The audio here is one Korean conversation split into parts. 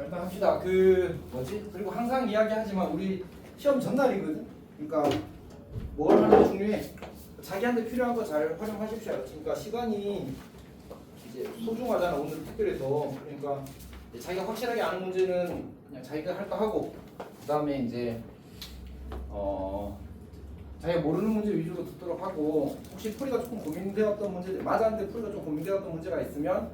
일단 합시다. 그 뭐지? 그리고 항상 이야기하지만 우리 시험 전날이거든. 그러니까 뭘 하는 게 중요해. 자기한테 필요한 거 잘 활용하십시오. 그러니까 시간이 이제 소중하잖아. 오늘 특별해서. 그러니까 이제 자기가 확실하게 아는 문제는 그냥 자기가 할 거 하고, 그다음에 이제 자기가 모르는 문제 위주로 듣도록 하고, 혹시 풀이가 조금 고민되었던 문제들, 맞았는데 풀이가 좀 고민되었던 문제가 있으면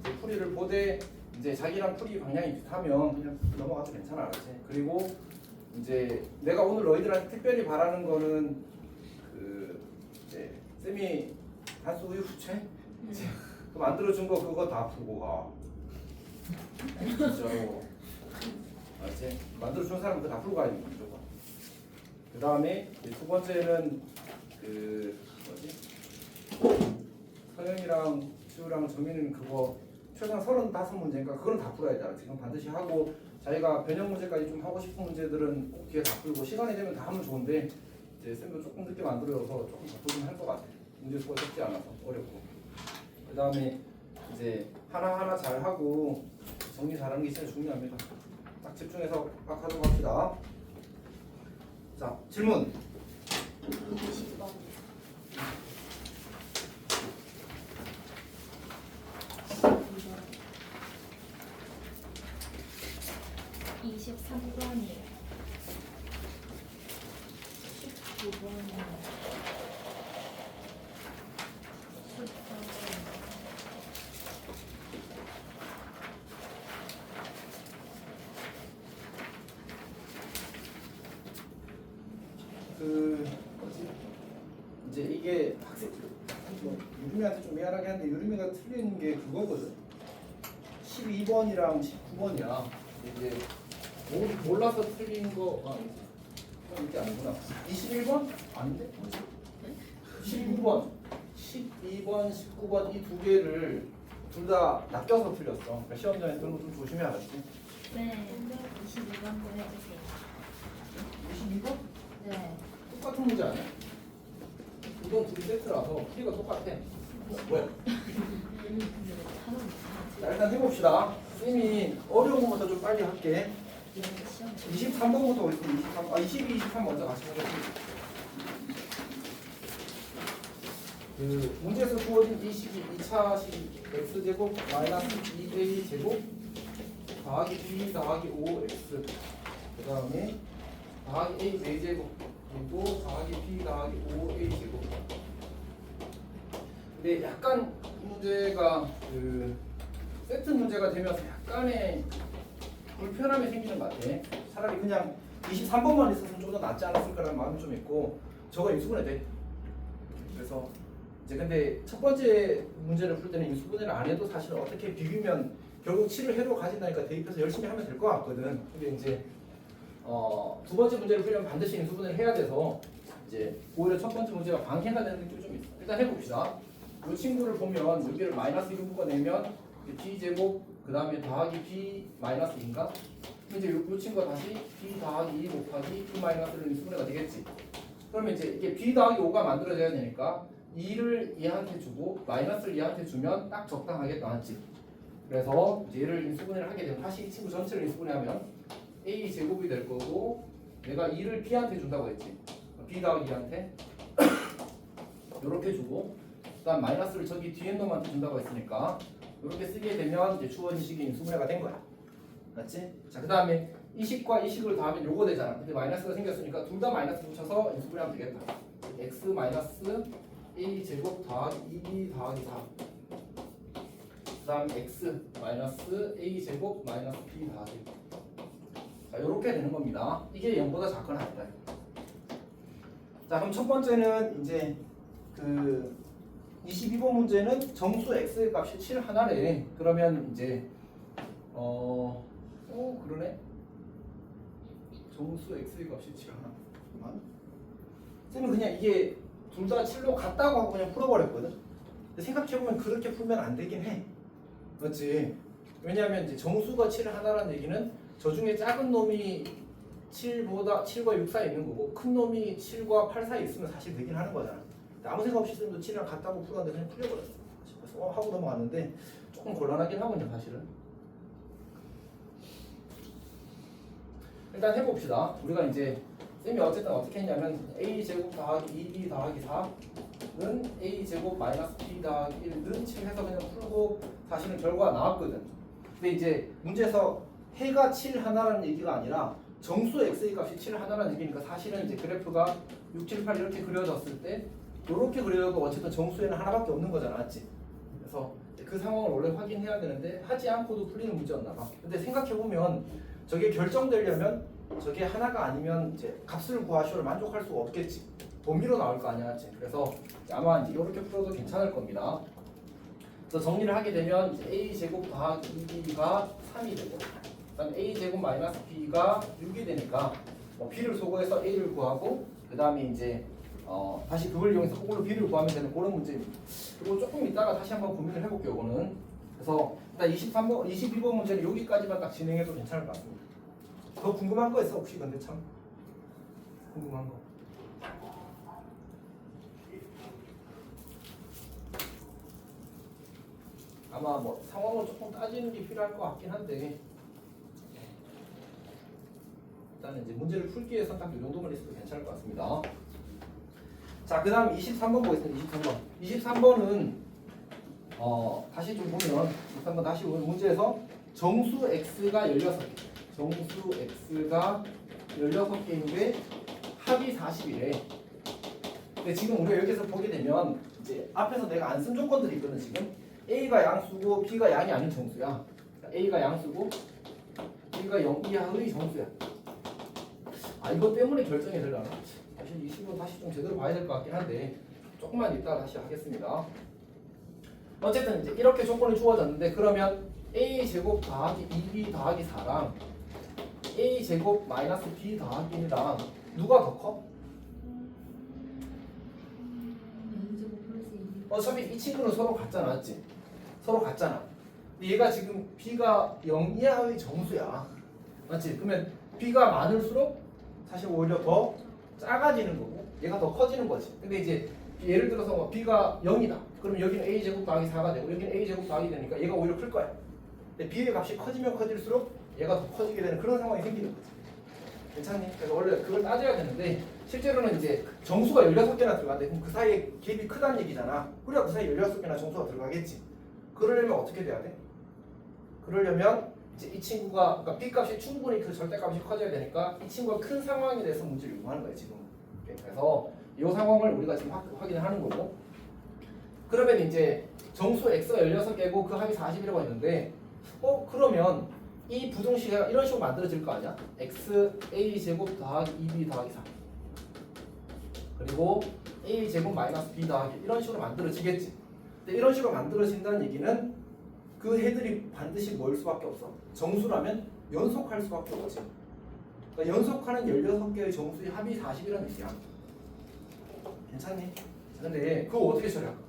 이제 풀이를 보되 이제 자기랑 풀이 방향이 비슷하면 그냥 넘어가도 괜찮아, 알았지? 그리고 이제 내가 오늘 너희들한테 특별히 바라는 거는 그 이제 쌤이 단수 우유 후체 그 만들어준 거 그거 다 풀고 가. 진짜로. 알았지? 만들어준 사람 그거 다 풀고 가야 돼, 무조건. 그 다음에 두 번째는 그 뭐지? 서영이랑 지우랑 정민이는 그거 최소한 35문제니까 그건 다 풀어야 돼. 지금 반드시 하고, 자기가 변형 문제까지 좀 하고 싶은 문제들은 꼭 뒤에 다 풀고, 시간이 되면 다 하면 좋은데 이제 쌤도 조금 늦게 만들어서 조금 더 풀긴 할 것 같아. 문제 수가 적지 않아서 어렵고. 그 다음에 이제 하나하나 잘 하고 정리 잘하는 게 진짜 중요합니다. 딱 집중해서 딱 하도록 합시다. 자, 질문. 20번. 23번이에요. 19번이에요. '그 뭐지? 이제 이게 학생 뭐 유림이한테 좀 미안하게 한데 유림이가 틀린 게 그거거든. 12번이랑 19번이야. 이제 몰라서 틀린 거 이게 아니구나. 21번? 아닌데? 뭐지? 19번, 12번, 19번 이 두 개를 둘 다 낚여서 틀렸어. 그러니까 시험장에서 그런 거 좀 조심해야 알았지? 네. 22번 보내주세요. 22번? 네. 똑같은 문제 아니야? 이건 둘이 세트라서 키가 똑같아. 뭐야? 자, 일단 해봅시다. 쌤이 어려운 것부터 좀 빨리 할게. 23번부터 오겠습니다. 22, 23 먼저 같이 하겠습니다. 그 문제에서 주어진 이 식이 2차 식 x제곱 마이너스 2a제곱 더하기 b 더하기 5x 그 다음에 더하기 a 4제곱 그리고 더하기 b 더하기 5a제곱. 근데 약간 이 문제가 그 세트 문제가 되면서 약간의 불편함이 생기는 것 같아. 차라리 그냥 23번만 있었으면 좀 더 낫지 않았을까라는 마음이 좀 있고, 저거 인수분해 돼. 그래서 이제 근데 첫 번째 문제를 풀 때는 인수분해를 안 해도 사실 어떻게 비비면 결국 7을 해로 가진다니까 대입해서 열심히 하면 될 것 같거든. 근데 이제 두 번째 문제를 풀려면 반드시 인수분해를 해야 돼서 이제 오히려 첫 번째 문제가 방해가 되는 느낌이 좀 있어. 일단 해봅시다. 이 친구를 보면 여기를 마이너스 1을 묶어내면 b제곱 그 다음에 더하기 b 마이너스 2인가? 이제 이 친구가 다시 b 더하기 2 곱하기 b 마이너스 1은 인수분해가 되겠지. 그러면 이제 이게 b 더하기 5가 만들어져야 되니까 2를 얘한테 주고 마이너스를 얘한테 주면 딱 적당하게 나왔지. 그래서 이제 얘를 인수분해를 하게 되면 다시 이 친구 전체를 인수분해하면 a 제곱이 될 거고, 내가 2를 b한테 준다고 했지. b 더하기 2한테 이렇게 주고, 그다음 마이너스를 저기 뒤에 놈한테 준다고 했으니까 이렇게 쓰게 되면 이제 주어진 식이 인수분해가 된 거야. 맞지? 자, 그 다음에 이 식과 이 식을 더하면 요거 되잖아. 근데 마이너스가 생겼으니까 둘 다 마이너스 붙여서 인수분해하면 되겠다. x 마이너스 a 제곱 더하기 2b 더하기 4. 그 다음 x 마이너스 a 제곱 마이너스 b 더하기. 자, 요렇게 되는 겁니다. 이게 0보다 작거나 같다. 자, 그럼 첫 번째는 이제 그 22번 문제는 정수 x의 값이 7 하나래. 그러면 이제 그러네. 정수 x의 값이 7 하나. 잠깐만. 쌤은 그냥 이게 둘 다 7로 같다고 하고 그냥 풀어버렸거든. 근데 생각해보면 그렇게 풀면 안 되긴 해. 맞지? 왜냐하면 이제 정수가 7 하나라는 얘기는 저 중에 작은 놈이 7과 6 사이에 있는 거고, 큰 놈이 7과 8 사이에 있으면 사실 되긴 하는 거잖아. 아무 생각 없이 쌤도 7이랑 같다고 풀었는데 그냥 풀려버렸어. 그래서 하고 넘어갔는데 조금 곤란하긴 하군요, 사실은. 일단 해봅시다. 우리가 이제 쌤이 어쨌든 어떻게 했냐면 a제곱 더하기 2b 더하기 4는 a제곱 마이너스 b 더하기 1는 7 해서 그냥 풀고 사실은 결과가 나왔거든. 근데 이제 문제에서 해가 7 하나라는 얘기가 아니라 정수 x의 값이 7 하나라는 얘기니까 사실은 이제 그래프가 6, 7, 8 이렇게 그려졌을 때 이렇게 그려도 어쨌든 정수에는 하나밖에 없는 거잖아, 맞지? 그래서 그 상황을 원래 확인해야 되는데 하지 않고도 풀리는 문제였나 봐. 근데 생각해 보면 저게 결정되려면 저게 하나가 아니면 이제 값을 구하시오를 만족할 수가 없겠지. 범위로 나올 거 아니야, 맞지? 그래서 아마 이제 이렇게 풀어도 괜찮을 겁니다. 그래서 정리를 하게 되면 이제 a 제곱 더하기 2b가 3이 되고, 그다음에 a 제곱 마이너스 b가 6이 되니까 b를 소거해서 a를 구하고, 그다음에 이제 다시 그걸 이용해서 그걸로 b를 구하면 되는 그런 문제입니다. 그리고 조금 이따가 다시 한번 고민을 해볼게요, 이거는. 그래서 일단 23번, 22번 문제는 여기까지만 딱 진행해도 괜찮을 것 같습니다. 더 궁금한 거 있어 혹시? 근데 참 궁금한 거. 아마 뭐 상황을 조금 따지는 게 필요할 것 같긴 한데 일단은 이제 문제를 풀기 위해서 딱 이 정도만 있어도 괜찮을 것 같습니다. 자, 그 다음 23번 보겠습니다. 23번은 다시 좀 보면 23번 다시 보면 문제에서 정수 x가 16개 정수 x가 16개인데 합이 40이래. 근데 지금 우리가 여기서 보게 되면 이제 앞에서 내가 안 쓴 조건들이 있거든. 지금 a가 양수고 b가 양이 아닌 정수야. 그러니까 a가 양수고 b가 0 이하의 정수야. 아, 이거 때문에 결정이 되려나? 사실 이 식으로 다시 좀 제대로 봐야 될 것 같긴 한데 조금만 이따 다시 하겠습니다. 어쨌든 이제 이렇게 조건이 주어졌는데 그러면 a 제곱 더하기 2b 더하기 4랑 a 제곱 마이너스 b 더하기 1이랑 누가 더 커? 어차피 이 친구는 서로 같잖아, 맞지? 서로 같잖아. 근데 얘가 지금 b가 0 이하의 정수야, 맞지? 그러면 b가 많을수록 사실 오히려 더 작아지는 거고 얘가 더 커지는 거지. 근데 이제 예를 들어서 뭐 b가 0이다. 그럼 여기는 a 제곱 더하기 4가 되고 여기는 a 제곱 더하기 되니까 얘가 오히려 클 거야. 근데 b의 값이 커지면 커질수록 얘가 더 커지게 되는 그런 상황이 생기는 거지. 괜찮니? 그래서 원래 그걸 따져야 되는데 실제로는 이제 정수가 16개나 들어간대. 그럼 그 사이에 갭이 크다는 얘기잖아. 그래야 그 사이에 16개나 정수가 들어가겠지. 그러려면 어떻게 돼야 돼? 그러려면 이제 이 친구가 그러니까 b 값이 충분히 그 절대값이 커져야 되니까 이 친구가 큰 상황에 대해서 문제를 요구하는 거예요, 지금. 그래서 이 상황을 우리가 지금 확인을 하는 거고. 그러면 이제 정수 x가 16개고 그 합이 40이라고 했는데 그러면 이 부등식이 이런 식으로 만들어질 거 아니야? x a 제곱 더하기 2b 더하기 4 그리고 a 제곱 마이너스 b 더하기 이런 식으로 만들어지겠지. 근데 이런 식으로 만들어진다는 얘기는 그 해들이 반드시 뭐일 수밖에 없어. 정수라면 연속할 수밖에 없지. 그러니까 연속하는 16개의 정수의 합이 40이라는 얘기야. 괜찮니? 근데 그거 어떻게 처리할까?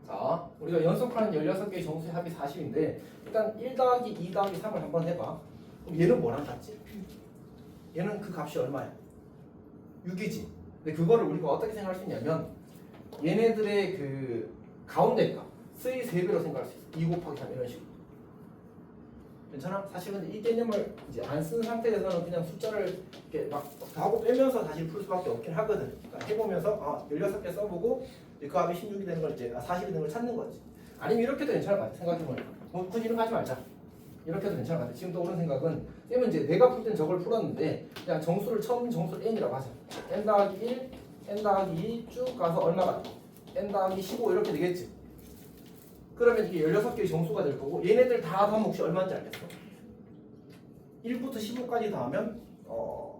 자, 우리가 연속하는 16개의 정수의 합이 40인데 일단 1 더하기 2 더하기 3을 한번 해봐. 그럼 얘는 뭐랑 같지? 얘는 그 값이 얼마야? 6이지. 근데 그거를 우리가 어떻게 생각할 수 있냐면 얘네들의 그 가운데 값의 3배로 생각할 수 있어. 2 곱하기 3 이런 식으로. 괜찮아? 사실 근데 이 개념을 이제 안 쓴 상태에서는 그냥 숫자를 이렇게 막 더하고 빼면서 다시 풀 수밖에 없긴 하거든. 그러니까 해보면서 16개 써보고 그 합이 16이 되는 걸 이제 40이 되는 걸 찾는 거지. 아니면 이렇게도 괜찮을 것 같아. 생각해보니까 굳이 이렇게 하지 말자. 이렇게도 괜찮을 것 같아. 지금 떠오르는 생각은 쌤은 이제 내가 풀 땐 저걸 풀었는데 그냥 정수를 처음 정수를 n이라고 하자. n 더하기 1, n 더하기 2 쭉 가서 얼마가 n 더하기 15 이렇게 되겠지. 그러면 이게 16개의 정수가 될 거고 얘네들 다 더하면 혹시 얼마인지 알겠어? 1부터 15까지 더하면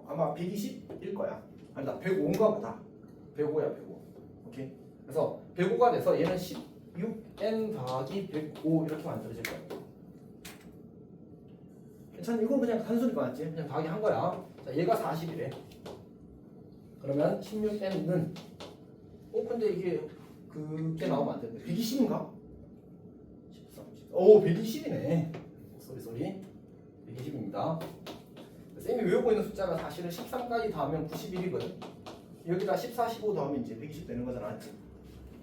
아마 120일 거야. 아니다, 105인가 보다. 105야, 105. 오케이? 그래서 105가 돼서 얘는 16n 더하기 105 이렇게 만들어질 거야. 괜찮아? 이건 그냥 단순히 맞지? 그냥 더하기 한 거야. 자, 얘가 40이래. 그러면 16n은 근데 이게 그게 나오면 안 되는데 120인가? 13, 14. 오, 120이네. 쏘리 120입니다. 쌤이 외우고 있는 숫자가 사실은 13까지 더하면 91이거든. 여기다 14, 15 더하면 이제 120 되는 거잖아.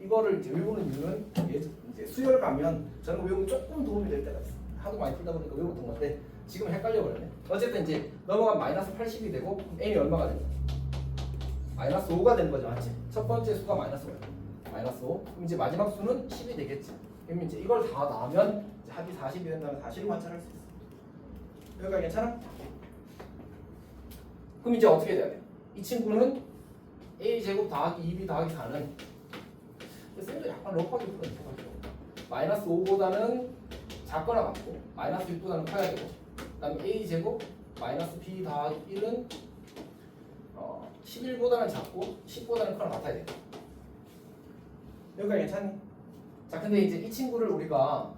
이거를 이제 외우는 이유는 이제 수열 가면 저는 외우면 조금 도움이 될 때가 있어. 하도 많이 풀다 보니까 외웠던 건데 지금 헷갈려 버렸네. 어쨌든 이제 넘어가면 마이너스 80이 되고 n이 얼마가 되냐? 마이너스 5가 되는 거죠, 맞지? 첫 번째 수가 마이너스 5야. 마이너스 5. 그럼 이제 마지막 수는 10이 되겠지. 그럼 이제 이걸 다 나오면 이제 합이 40이 된다면 사실을 관찰할 수 있어. 여기가 괜찮아? 그럼 이제 어떻게 돼야 돼? 이 친구는 a 제곱 더하기 2b 더하기 4는 쌤도 약간 럭하게 풀어내죠. 마이너스 5보다는 작거나 같고 마이너스 6보다는 커야 되고 그 다음에 a 제곱 마이너스 b 더하기 1은 11보다는 작고 10보다는 커나 같아야 돼. 여기가 괜찮니? 자, 근데 이제 이 친구를 우리가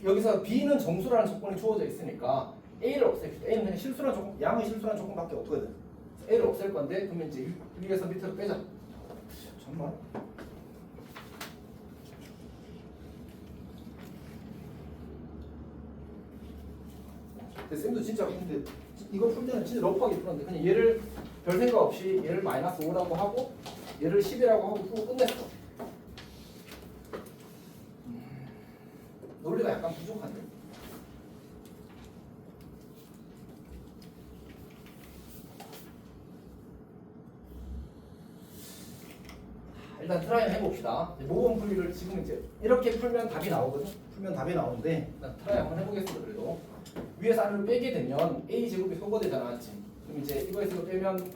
여기서 b는 정수라는 조건이 주어져 있으니까 a를 없앱시다. a는 그냥 실수란 조건, 양의 실수란 조건밖에 없거든. a를 없앨 건데 그러면 이제 위에서 밑으로 빼자. 정말. 근데 쌤도 진짜 근데 이거 풀 때는 진짜 러프하게 풀었는데 그냥 얘를 별 생각 없이 얘를 마이너스 5라고 하고 얘를 10이라고 하고 풀고 끝냈어. 논리가 약간 부족한데. 일단 트라이 해봅시다. 모범 풀이를 지금 이제 이렇게 풀면 답이 나오거든. 풀면 답이 나오는데 일단 트라이 한번 해보겠습니다. 그래도 위에서 아래로 빼게 되면 a 제곱이 소거되잖아, 맞지? 그럼 이제 이거에서 빼면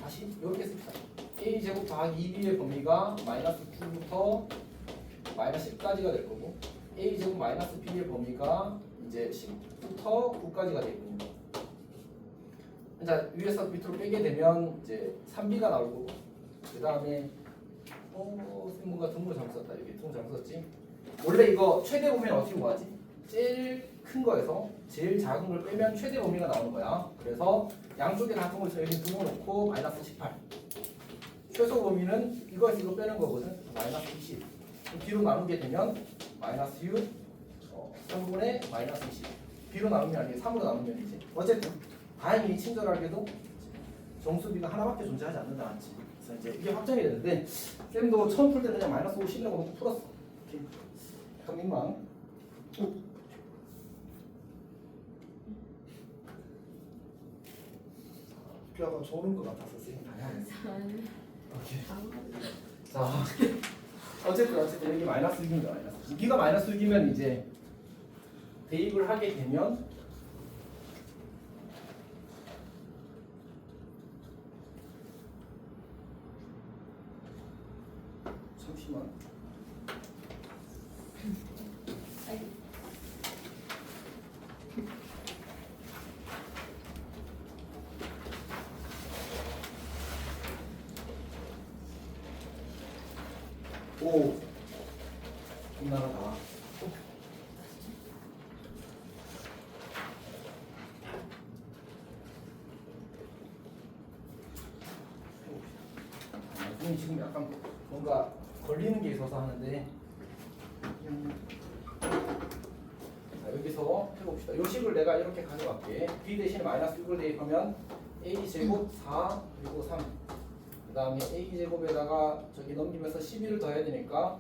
다시 이렇게 씁시다. a 제곱 더하기 2b의 범위가 마이너스 9부터 마이너스 10까지가 될 거고 a 제곱 마이너스 b의 범위가 이제 10부터 9까지가 되거든요. 자, 위에서 밑으로 빼게 되면 이제 3b가 나올 거고 그 다음에 쌤 뭔가 등을 잘못 썼다. 여기 등 잘못 썼지. 원래 이거 최대 범위는 어떻게 구하지? 제일 큰 거에서 제일 작은 걸 빼면 최대 범위가 나오는 거야. 그래서 양쪽에 다 등을 여기 등을 놓고 마이너스 18. 최소 범위는 이거에서 이거 빼는 거거든. 마이너스 20. b로 나누게 되면 마이너스 6, 3분의 마이너스 20. b로 나누면 아니고 3으로 나누면 이제 어쨌든 다행히 친절하게도 정수비가 하나밖에 존재하지 않는다, 맞지? 그래서 이제 이게 확정이 되는데 쌤도 처음 풀 때는 그냥 마이너스 5 실려고 놓고 풀었어. 이렇게 약간 민망. 뼈가 좋은 것 같아서 쌤이 다양했어. 자, 어쨌든 여기 마이너스 6입니다. 마이너스. B가 마이너스 6이면 이제 대입을 하게 되면 잠시만. 오, 끝나다. 선생님 지금 약간 뭔가 걸리는 게 있어서 하는데 자, 여기서 해봅시다. 요 식을 내가 이렇게 가져갈게. b 대신에 마이너스 6을 대입하면 a 제곱 4 그리고 3 그 다음에 a 제곱에다가 저기 넘기면서 12를 더해야 되니까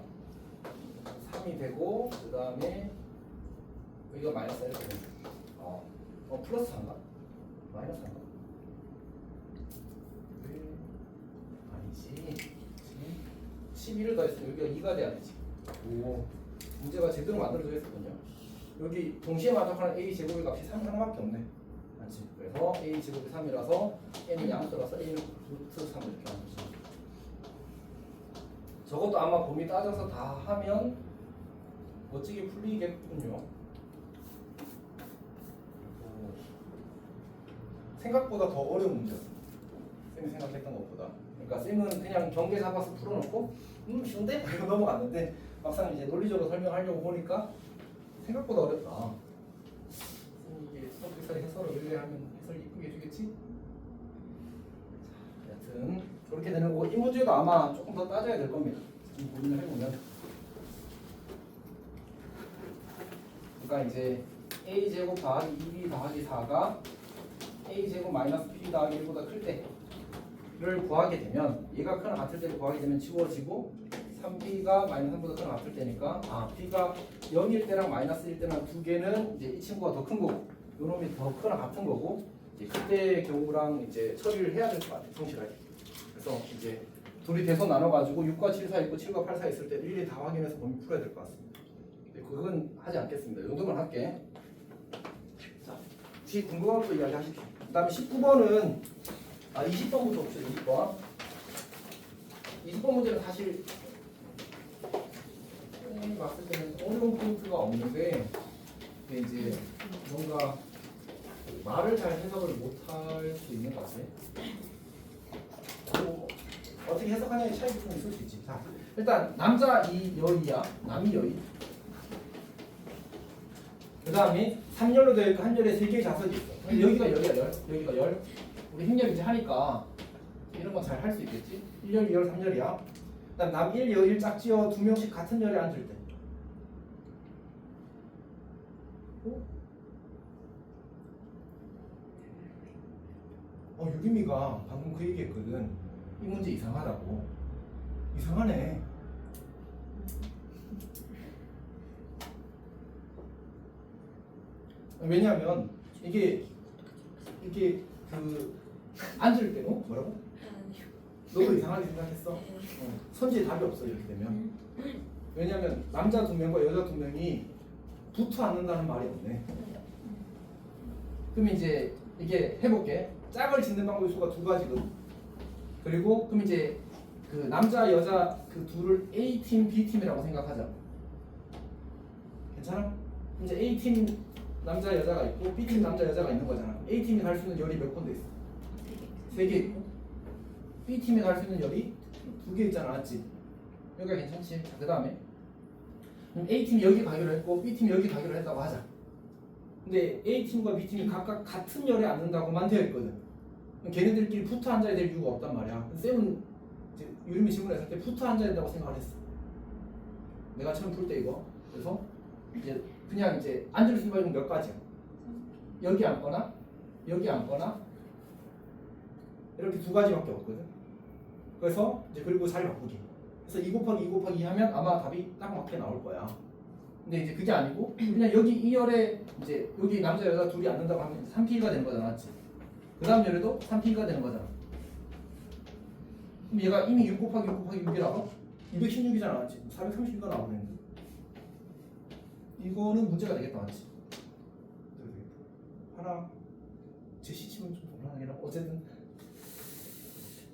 3이 되고 그 다음에 여기가 마이너스 이렇게 됩니다. 플러스 3가? 마이너스 3가? 아니지. 12를 더했으면 여기가 2가 돼야 되지. 오, 문제가 제대로 만들어져 있었군요. 여기 동시에 만족하는 a 제곱의 값이 3밖에 없네. 맞지? 그래서 a 제곱이 3이라서 n이 양수라서 a는 루트 3 이렇게 하는 거죠. 저것도 아마 범위 따져서 다 하면 멋지게 풀리겠군요. 생각보다 더 어려운 문제였어. 쌤이 생각했던 것보다. 그러니까 쌤은 그냥 경계 잡아서 풀어놓고 쉬운데? 이거 넘어갔는데 막상 이제 논리적으로 설명하려고 보니까 생각보다 어렵다. 이게 수업에서 해설을 의뢰하면 해설 이쁘게 해주겠지? 자, 여튼 그렇게 되는 거고 이 문제도 아마 조금 더 따져야 될 겁니다. 지금 고민을 해보면 그러니까 이제 a 제곱 더하기 2b 더하기 4가 a 제곱 마이너스 b 더하기 1보다 클 때를 구하게 되면 얘가 크나 같을 때를 구하게 되면 지워지고 3b가 마이너스 3보다 크거나 같을 때니까 b가 0일 때랑 마이너스일 때랑 두 개는 이제 이 친구가 더 큰 거고 요 놈이 더 크거나 같은 거고 이제 그때 경우랑 이제 처리를 해야 될 것 같아요. 성실하게. 그래서 이제 둘이 대소 나눠가지고 6과 7 사이 있고 7과 8 사이 있을 때 일일이 다 확인해서 범위 풀어야 될 것 같습니다. 근데 그건 하지 않겠습니다. 이 정도만 할게. 자, 혹시 궁금한 거 이야기하십시오. 그 다음에 19번은 20번부터 봅시다. 20번. 20번 문제는 사실 선생님이 봤을 때는 어려운 포인트가 없는데 근데 이제 뭔가 말을 잘 해석을 못할 수 있는 것 같아요. 뭐 어떻게 해석하냐의 차이가 좀 있을 수 있지. 자, 일단 남자 이 여이야. 남이 여이. 그 다음에 3열로 되어 있고 한 열에 3개의 자석이 있어. 근데 여기가 열이야, 열. 여기가 열. 우리 힘열 이제 하니까 이런 건 잘 할 수 있겠지. 1열, 2열, 3열이야. 그 다음 남 1, 여 1 짝지어 2명씩 같은 열에 앉을 때. 유림이가 방금 그 얘기했거든. 이 문제 이상하다고. 이상하네. 왜냐하면 이게 그 앉을 때 뭐라고? 너도 이상하게 생각했어? 선지에 답이 없어 이렇게 되면. 왜냐하면 남자 2명과 여자 2명이 붙어 앉는다는 말이 없네. 그럼 이제 이게 해볼게. 짝을 짓는 방법의 수가 2가지거든. 그리고 그럼 이제 그 남자 여자 그 둘을 A팀 B팀이라고 생각하자. 괜찮아? 이제 A팀 남자 여자가 있고 B팀 남자 여자가 있는 거잖아. A팀이 갈 수 있는 열이 몇 군데 있어? 3개 있고 B팀이 갈 수 있는 열이 2개 있잖아. 맞지? 여기가 괜찮지? 자, 그 다음에 A팀이 여기 가기로 했고 B팀이 여기 가기로 했다고 하자. 근데 A팀과 B팀이 각각 같은 열에 앉는다고만 되어 있거든. 그럼 걔네들끼리 붙어 앉아야 될 이유가 없단 말이야. 쌤은 이제 유림이 질문했을 때 붙어 앉아야 된다고 생각을 했어. 내가 처음 풀 때 이거. 그래서 이제 그냥 이제 앉을 수 있는 몇 가지야. 여기 앉거나 여기 앉거나 이렇게 2가지밖에 없거든. 그래서 이제 그리고 자리 바꾸기. 그래서 2 곱하기 2 곱하기 2 하면 아마 답이 딱 맞게 나올 거야. 근데 이제 그게 아니고 그냥 여기 이 열에 이제 여기 남자 여자 둘이 앉는다고 하면 3P가 되는 거잖아. 맞지? 그 다음 열에도 3P가 되는 거잖아. 그럼 얘가 이미 6 곱하기 6 곱하기 6이라고? 216이잖아. 맞지? 430가 나오는데 이거는 문제가 되겠다. 맞지? 하나 제 시침은 좀 곤란하긴 하고 어쨌든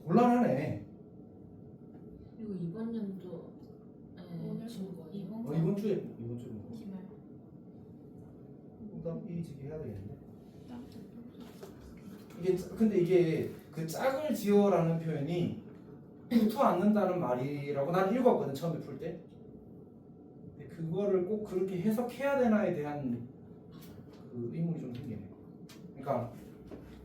곤란하네. 그리고 이번 연도 이번 주에 심할 그다음 이직이 해야 되겠는데. 이게 근데 이게 그 짝을 지어라는 표현이 붙어 앉는다는 말이라고 난 읽었거든 처음에 풀 때. 근데 그거를 꼭 그렇게 해석해야 되나에 대한 그 의문이 좀 생기네. 그러니까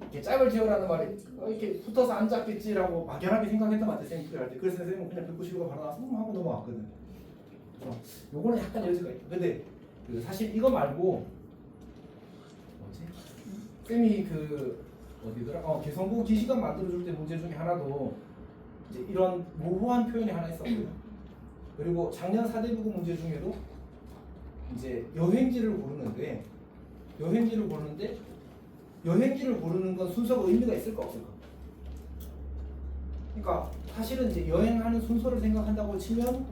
이렇게 짝을 지어라는 말이 이렇게 붙어서 앉았겠지라고 막연하게 생각했던 것 같아 쌤 풀이 할 때. 그래서 쌤은 그냥 195가 바로 나와서 하고 넘어갔거든. 그래서 요거는 약간 여지가 있다. 근데 그 사실 이거 말고 뭐지? 쌤이 그 어디더라? 개성고 기시간 만들어줄 때 문제 중에 하나도 이제 이런 모호한 표현이 하나 있었거든. 그리고 작년 사대부고 문제 중에도 이제 여행지를 고르는데 여행지를 고르는 건 순서가 의미가 있을까 없을까? 그러니까 사실은 이제 여행하는 순서를 생각한다고 치면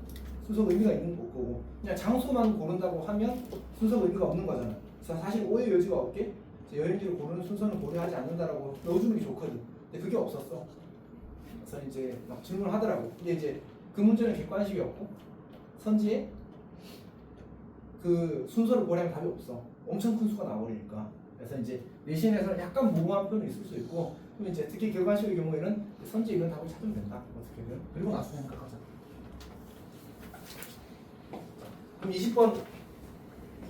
순서가 의미가 있는 거고 그냥 장소만 고른다고 하면 순서가 의미가 없는 거잖아. 그래서 사실 오해 여지가 없게 여행지를 고르는 순서는 고려하지 않는다라고 넣어주는 게 좋거든. 근데 그게 없었어. 그래서 이제 막 질문하더라고. 근데 이제 그 문제는 객관식이었고 선지에 그 순서를 고려하면 답이 없어. 엄청 큰 수가 나버리니까. 그래서 이제 내신에서는 약간 모호한 표현이 있을 수 있고 그럼 이제 특히 객관식의 경우에는 선지에 이런 답을 찾으면 된다. 어떻게든. 그리고 나서 생각하자. 그럼 20번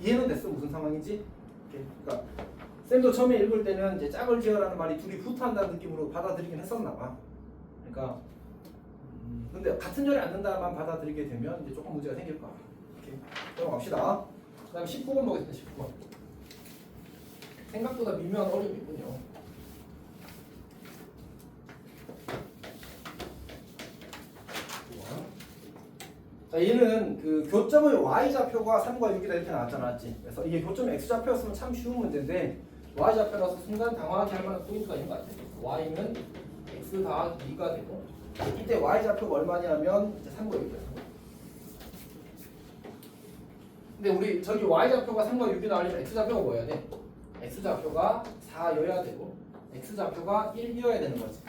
이해는 됐어? 무슨 상황인지? 그러니까 쌤도 처음에 읽을 때는 이제 짝을 지어라는 말이 둘이 붙어한다는 느낌으로 받아들이긴 했었나 봐. 그러니까 근데 같은 열에 앉는다만 받아들이게 되면 이제 조금 문제가 생길 거야. 이렇게 넘어갑시다. 그 다음에 19번 보겠습니다. 19번. 생각보다 미묘한 어려움이 있군요. 자, 얘는 그 교점의 y좌표가 3과 6이다 이렇게 나왔잖아, 맞지? 그래서 이게 교점의 x좌표였으면 참 쉬운 문제인데 y좌표라서 순간 당황하게 할 만한 포인트가 있는 것 같아. y는 x 더하기 2가 되고 이때 y좌표가 얼마냐면 이제 3과 6이야. 근데 우리 저기 y좌표가 3과 6이 나오려면 x좌표가 뭐여야 돼? x좌표가 4여야 되고 x좌표가 1이어야 되는 거지.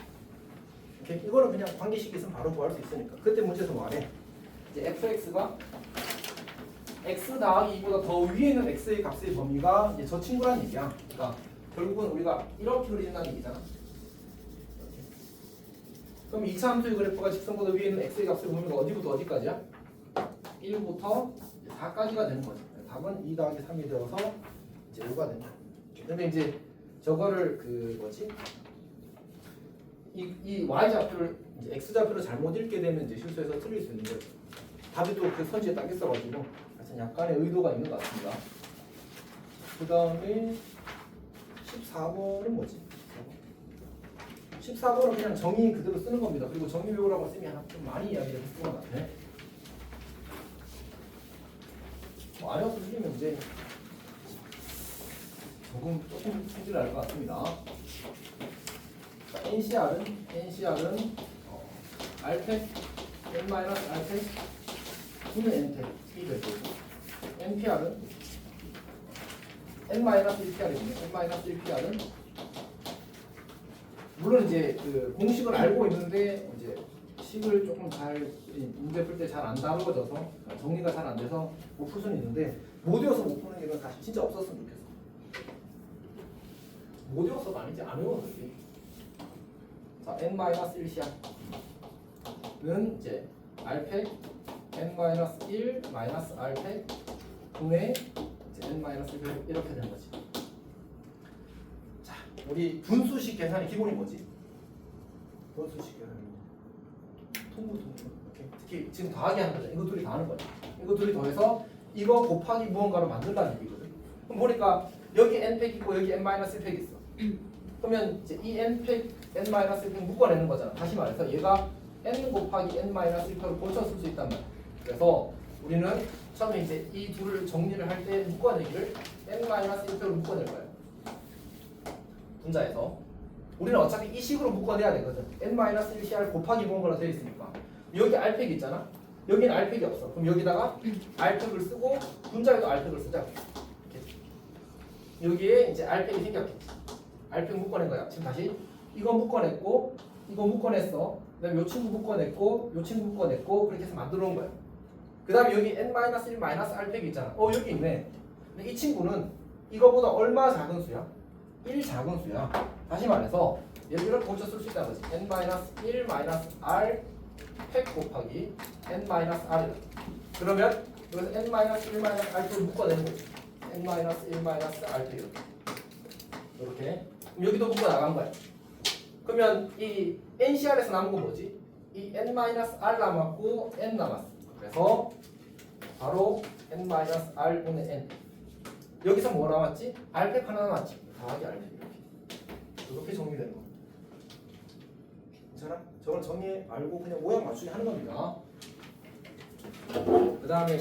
이렇게 이거는 그냥 관계식 있으면 바로 구할 수 있으니까. 그때 문제에서 뭐하래? 이제 fx가 x 더하기 2보다 더 위에 있는 x의 값의 범위가 이제 저 친구란 얘기야. 그러니까 결국은 우리가 이렇게 그려진다는 얘기잖아. 이렇게. 그럼 2차 함수의 그래프가 직선보다 위에 있는 x의 값의 범위가 어디부터 어디까지야? 1부터 4까지가 되는 거지. 답은 2 더하기 3이 되어서 이제 5가 된다. 근데 이제 저거를 그 뭐지? 이 y좌표를 이제 x좌표를 잘못 읽게 되면 이제 실수해서 틀릴 수 있는 거죠. 답이 또 그 선지에 딱 있어가지고 하여튼 약간의 의도가 있는 것 같습니다. 그 다음에 14번은 뭐지? 14번은 그냥 정의 그대로 쓰는 겁니다. 그리고 정의 외우라고 쌤이 하나 좀 많이 이야기를 했던 것 같아. 뭐 아니어서 틀리면 이제 조금 성질을 알 것 같습니다. NCR은 R택 N-R택 V는 N택 이 될 거고 NPR은 N-1PR이군요. N-1PR은 물론 이제 그 공식을 알고 있는데 이제 식을 조금 잘 문제 풀 때 잘 안 다루어져서 정리가 잘 안 돼서 못 풀 수는 있는데 못 외워서 못 푸는 일은 사실 진짜 없었으면 좋겠어. 못 외워서가 아니지 안 외워서 이게. 자, n-1CR는 이제 r팩 n-1 마이너스 r팩 분의 이제 n-1 이렇게 되는 거지. 자, 우리 분수식 계산의 기본이 뭐지? 분수식 계산이 통분. 이렇게 특히 지금 더하기 하는 거죠. 이거 둘이 다 하는 거죠. 이거 둘이 더해서 이거 곱하기 무언가를 만든다는 얘기거든. 그럼 보니까 여기 n팩 있고 여기 n-1팩 있어. 그러면 이제 이 n팩 n-1팩 묶어내는 거잖아. 다시 말해서 얘가 n 곱하기 n-1팩을 고쳐 쓸 수 있단 말이야. 그래서 우리는 처음에 이제 이 둘을 정리를 할 때 묶어내기를 n-1팩으로 묶어낼 거야. 분자에서 우리는 어차피 이 식으로 묶어내야 되거든. n-1CR 곱하기 무언가로 되어 있으니까 여기 r팩 있잖아. 여기는 r팩이 없어. 그럼 여기다가 r팩을 쓰고 분자에도 r팩을 쓰자. 여기에 이제 r팩이 생겼겠지. r팩 묶어낸 거야. 지금 다시 이거 묶어냈고 이거 묶어냈어. 그다음에 요 친구 묶어냈고 요 친구 묶어냈고 그렇게 해서 만들어 놓은 거야. 그다음에 여기 n-1 마이너스 r팩이 있잖아. 여기 있네. 근데 이 친구는 이거보다 얼마 작은 수야? 1 작은 수야. 다시 말해서 얘를 이렇게 고쳐 쓸 수 있다는 거지. n-1 마이너스 r 팩 곱하기 n-r이다. 그러면 여기서 n-1 마이너스 r팩을 묶어내는 거지. n-1 마이너스 r팩 이렇게. 그럼 여기도 묶어 나간 거야. 그러면 이 NCR에서 남은 건 뭐지? 이 n-r 남았고 n 남았어. 그래서 바로 n-r 분의 n. 여기서 뭐 남았지? r팩 하나 남았지. 더하기 r팩 이렇게 정리되는 거. 괜찮아? 저걸 정리 알고 그냥 모양 맞추기 하는 겁니다. 그 다음에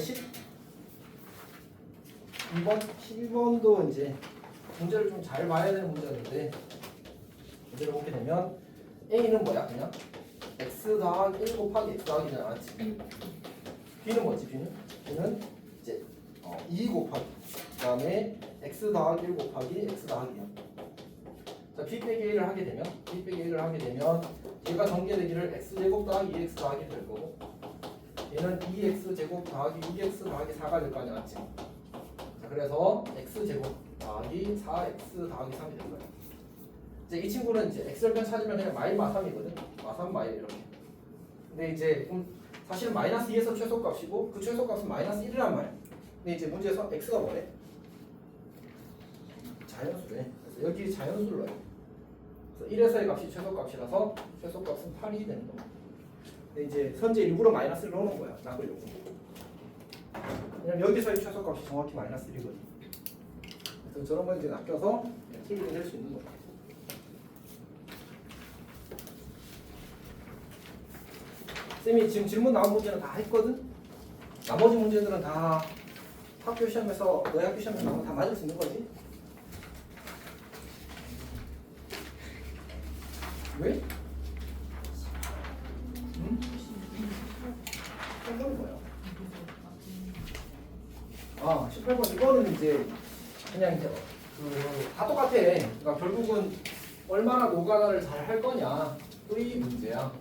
12번도 이제 문제를 좀 잘 봐야 되는 문제였는데 문제를 보게 되면 A는 뭐야? 그냥 x 더하기 1 곱하기 x 더하기 나왔지. B는 뭐지? B는 이제 2 곱하기 그 다음에 x 더하기 1 곱하기 x 더하기야. 자, B 빼기 A를 하게 되면 얘가 전개되기를 x제곱 더하기 2x 더하기 될 거고 얘는 2x제곱 더하기 6x 더하기 4가 될 거 아니야, 맞지? 자, 그래서 x제곱 더하기 4x 더하기 3이 될 거야. 이제 이 친구는 이제 x절편 찾으면 그냥 마삼이거든. 마삼 마이 이렇게. 근데 이제 사실은 마이너스 2에서 최소값이고 그 최소값은 마이너스 1이란 말이야. 근데 이제 문제에서 x가 뭐래? 자연수래. 그래서 여기 자연수를 넣어요. 그래서 1에서의 값이 최소값이라서 최소값은 8이 되는 거야. 근데 이제 선제 일부러 마이너스를 넣어놓은 거야. 낚으려고. 왜냐면 여기서의 최소값이 정확히 마이너스 1이거든. 그래서 저런 거 이제 낚여서 틀리게 낼 수 있는 거야. 쌤이 지금 질문 나온 문제는 다 했거든? 나머지 문제들은 다 학교 시험에서 너희 학교 시험에서 나오면 다 맞을 수 있는 거지. 왜? 응? 이거는 뭐야? 아, 18번 이거는 이제 그냥 이제 다 똑같아. 그러니까 결국은 얼마나 노가다를 잘 할 거냐 이 문제야.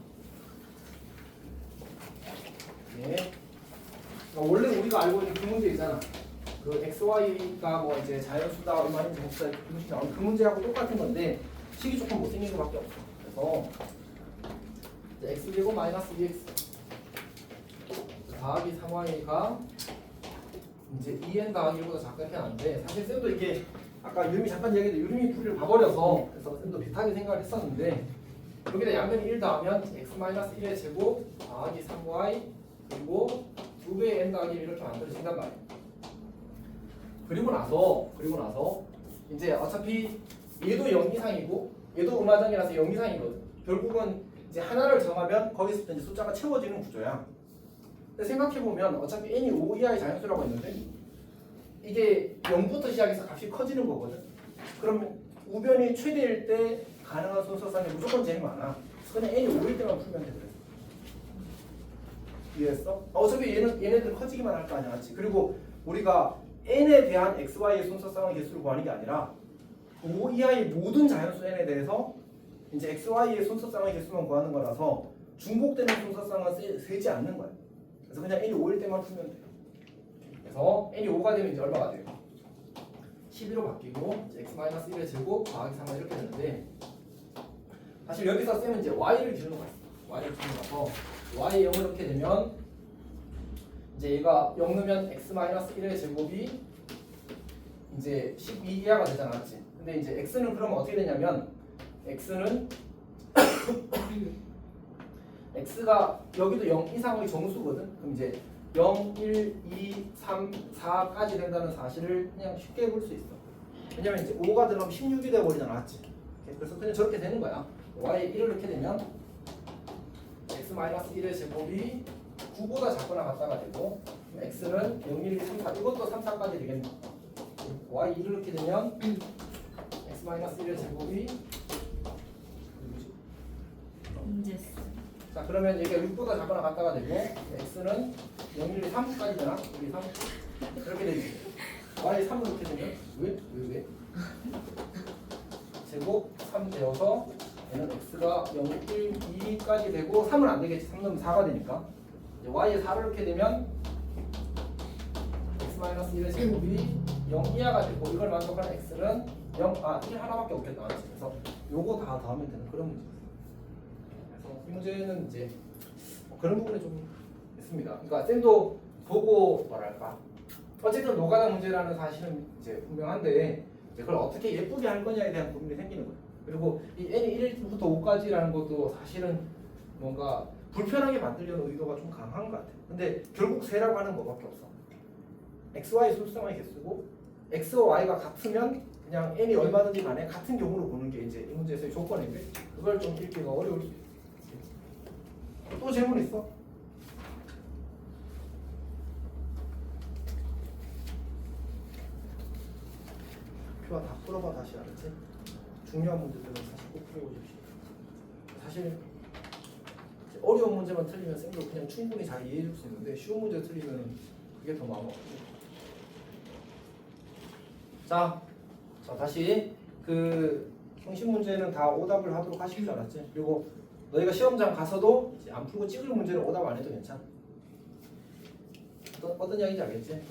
예. 그러니까 원래 우리가 알고 있는 그 문제 있잖아. 그 x, y가 뭐 이제 자연수다 얼마나 정수다 이렇게 나오는 그 문제하고 똑같은 건데 식이 조금 못생긴 것밖에 없어. 그래서 이제 x제곱 마이너스 2x 더하기 3y가 이제 2n 더하기 1보다 작다 이렇게 나는데 사실 쌤도 이게 아까 유림이 잠깐 얘기했는데 유림이 풀이를 봐버려서 그래서 쌤도 비슷하게 생각을 했었는데 여기다 양변이 1 더하면 x-1의 제곱 더하기 3y 그리고 2배의 n 더하기 1 이렇게 만들어진단 말이에요. 그리고 나서 이제 어차피 얘도 0 이상이고 얘도 음화정이라서 0 이상이거든. 결국은 이제 하나를 정하면 거기서부터 이제 숫자가 채워지는 구조야. 근데 생각해보면 어차피 n이 5 이하의 자연수라고 했는데 이게 0부터 시작해서 값이 커지는 거거든. 그러면 우변이 최대일 때 가능한 순서상이 무조건 제일 많아. 그냥 n이 5일 때만 풀면 돼. 그래서 이해했어? 어차피 얘네들 커지기만 할 거 아니야, 맞지? 그리고 우리가 n에 대한 xy의 순서상의 개수를 구하는 게 아니라 5 이하의 모든 자연수 n에 대해서 이제 xy의 순서상의 개수만 구하는 거라서 중복되는 순서상은 세지 않는 거야. 그래서 그냥 n이 5일 때만 풀면 돼. 그래서 n이 5가 되면 이제 얼마가 돼요? 12로 바뀌고 x-1의 제곱 더하기 3은 이렇게 되는데 사실 여기서 쌤은 이제 y를 기준으로 갔어. y를 기준으로 가서 y 0을 넣게 되면 이제 얘가 0 넣으면 x-1의 제곱이 이제 12 이하가 되잖아, 맞지? 근데 이제 x는 그러면 어떻게 되냐면 x는 x가 여기도 0 이상의 정수거든. 그럼 이제 0, 1, 2, 3, 4까지 된다는 사실을 그냥 쉽게 볼 수 있어. 왜냐면 이제 5가 들어가면 16이 되어버리잖아, 맞지? 그래서 그냥 저렇게 되는 거야. y에 1을 넣게 되면 x-1의 제곱이 9보다 작거나 같다가 되고 x는 0, 1, 2, 3, 4 이것도 3, 4까지 되겠네. y 1을 넣게 되면 x-1의 제곱이 문제스. 자 그러면 얘가 6보다 작거나 같다가 되고 x는 0, 1, 2, 3까지 되나? 여기 3 이렇게 되지. y 3을 넣게 되면 왜? 제곱 3 되어서 얘는 x가 0, 1, 2까지 되고 3은 안 되겠지. 3 넣으면 4가 되니까 이제 y에 4를 넣게 되면 x-1의 제곱이 0 이하가 되고 이걸 만족하는 x는 1 하나밖에 없겠다. 그래서 요거 다 더하면 되는 그런 문제였어요. 그래서 이 문제는 이제 그런 부분이 좀 있습니다. 그러니까 쌤도 보고 뭐랄까 어쨌든 노가다 문제라는 사실은 이제 분명한데 이제 그걸 어떻게 예쁘게 할 거냐에 대한 고민이 생기는 거예요. 그리고 이 n이 1부터 5까지라는 것도 사실은 뭔가 불편하게 만들려는 의도가 좀 강한 것 같아요. 근데 결국 세라고 하는 것밖에 없어. x, y 순수상의 개수고 x와 y가 같으면 그냥 n이 얼마든지 간에 같은 경우로 보는 게 이제 이 문제에서의 조건인데 그걸 좀 읽기가 어려울 수 있어요. 또 질문 있어? 표와 다 풀어봐 다시 알았지? 중요한 문제들은 사실 꼭 풀어보십시오. 사실 어려운 문제만 틀리면 쌤도 그냥 충분히 잘 이해해줄 수 있는데 쉬운 문제 틀리면 그게 더 마음 아프고. 자 다시 그 형식 문제는 다 오답을 하도록 하십시오, 알았지? 그리고 너희가 시험장 가서도 이제 안 풀고 찍을 문제는 오답 안 해도 괜찮아. 어떤 이야기인지 알겠지?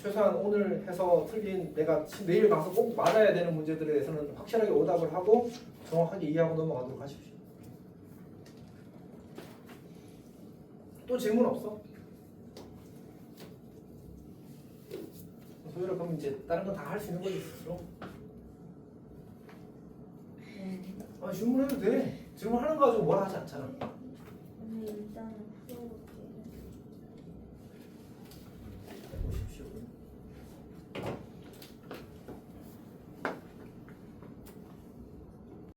최소한 오늘 해서 틀린 내가 내일 가서 꼭 맞아야 되는 문제들에 대해서는 확실하게 오답을 하고 정확하게 이해하고 넘어가도록 하십시오. 또 질문 없어? 소율아 그럼 이제 다른 건 다 할 수 있는 거지 스스로? 질문해도 돼. 질문하는 거 가지고 뭐라 하지 않잖아.